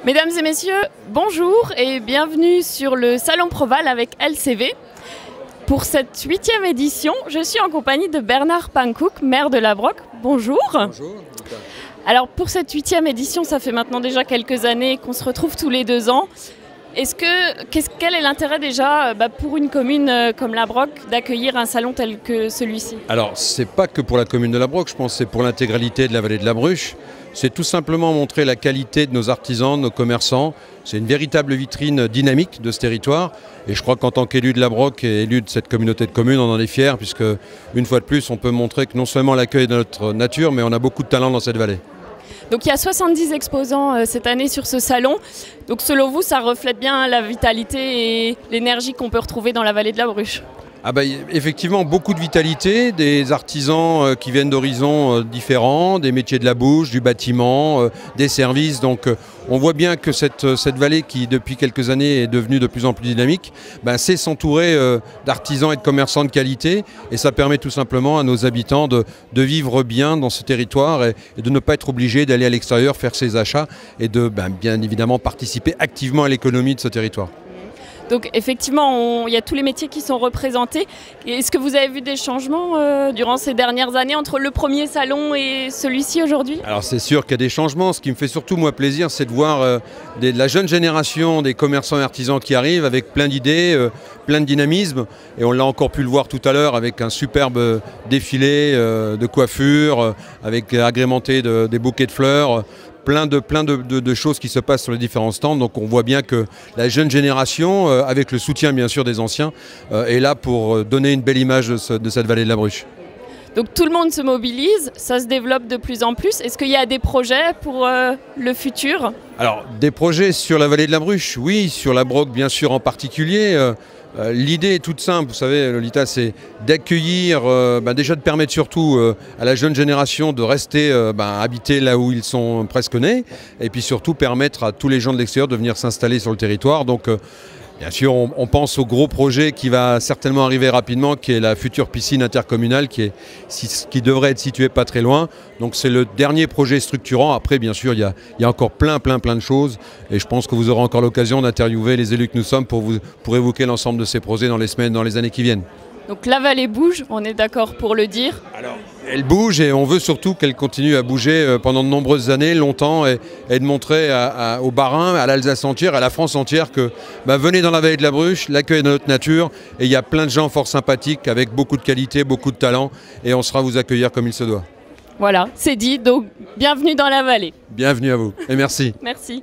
Mesdames et messieurs, bonjour et bienvenue sur le Salon Proval avec LCV. Pour cette 8e édition, je suis en compagnie de Bernard Pankouk, maire de La Broc. Bonjour. Bonjour. Alors pour cette 8e édition, ça fait maintenant déjà quelques années qu'on se retrouve tous les 2 ans. Quel est l'intérêt déjà pour une commune comme La Broc d'accueillir un salon tel que celui-ci? Alors, c'est pas que pour la commune de La Broc, je pense que c'est pour l'intégralité de la vallée de la Bruche. C'est tout simplement montrer la qualité de nos artisans, de nos commerçants. C'est une véritable vitrine dynamique de ce territoire. Et je crois qu'en tant qu'élu de La Broc et élu de cette communauté de communes, on en est fiers, puisque une fois de plus, on peut montrer que non seulement l'accueil de notre nature, mais on a beaucoup de talent dans cette vallée. Donc il y a 70 exposants cette année sur ce salon. Donc selon vous, ça reflète bien la vitalité et l'énergie qu'on peut retrouver dans la vallée de la Bruche? Effectivement, beaucoup de vitalité, des artisans qui viennent d'horizons différents, des métiers de la bouche, du bâtiment, des services. Donc on voit bien que cette vallée qui depuis quelques années est devenue de plus en plus dynamique, sait s'entourer d'artisans et de commerçants de qualité, et ça permet tout simplement à nos habitants de vivre bien dans ce territoire et de ne pas être obligés d'aller à l'extérieur faire ses achats et de bien évidemment participer activement à l'économie de ce territoire. Donc effectivement, il y a tous les métiers qui sont représentés. Est-ce que vous avez vu des changements durant ces dernières années entre le premier salon et celui-ci aujourd'hui? Alors c'est sûr qu'il y a des changements. Ce qui me fait surtout moi plaisir, c'est de voir la jeune génération des commerçants et artisans qui arrivent avec plein d'idées, plein de dynamisme. Et on l'a encore pu le voir tout à l'heure avec un superbe défilé de coiffure, avec agrémenté des bouquets de fleurs. Plein de choses qui se passent sur les différents stands. Donc on voit bien que la jeune génération, avec le soutien bien sûr des anciens, est là pour donner une belle image de cette vallée de la Bruche. Donc tout le monde se mobilise, ça se développe de plus en plus. Est-ce qu'il y a des projets pour le futur? Alors des projets sur la vallée de la Bruche, oui, sur La Broc bien sûr en particulier. L'idée est toute simple, vous savez Lolita, c'est d'accueillir, déjà de permettre surtout à la jeune génération de rester habiter là où ils sont presque nés, et puis surtout permettre à tous les gens de l'extérieur de venir s'installer sur le territoire. Donc bien sûr on pense au gros projet qui va certainement arriver rapidement, qui est la future piscine intercommunale qui devrait être située pas très loin. Donc c'est le dernier projet structurant. Après bien sûr il y a encore plein de choses, et je pense que vous aurez encore l'occasion d'interviewer les élus que nous sommes pour évoquer l'ensemble de ces projets dans les semaines, dans les années qui viennent. Donc la vallée bouge, on est d'accord pour le dire? Alors, elle bouge, et on veut surtout qu'elle continue à bouger pendant de nombreuses années, longtemps, et de montrer aux Bas-Rhin, à l'Alsace entière, à la France entière que venez dans la vallée de la Bruche, l'accueil de notre nature, et il y a plein de gens fort sympathiques avec beaucoup de qualité, beaucoup de talent, et on sera vous accueillir comme il se doit. Voilà, c'est dit, donc bienvenue dans la vallée. Bienvenue à vous, et merci. Merci.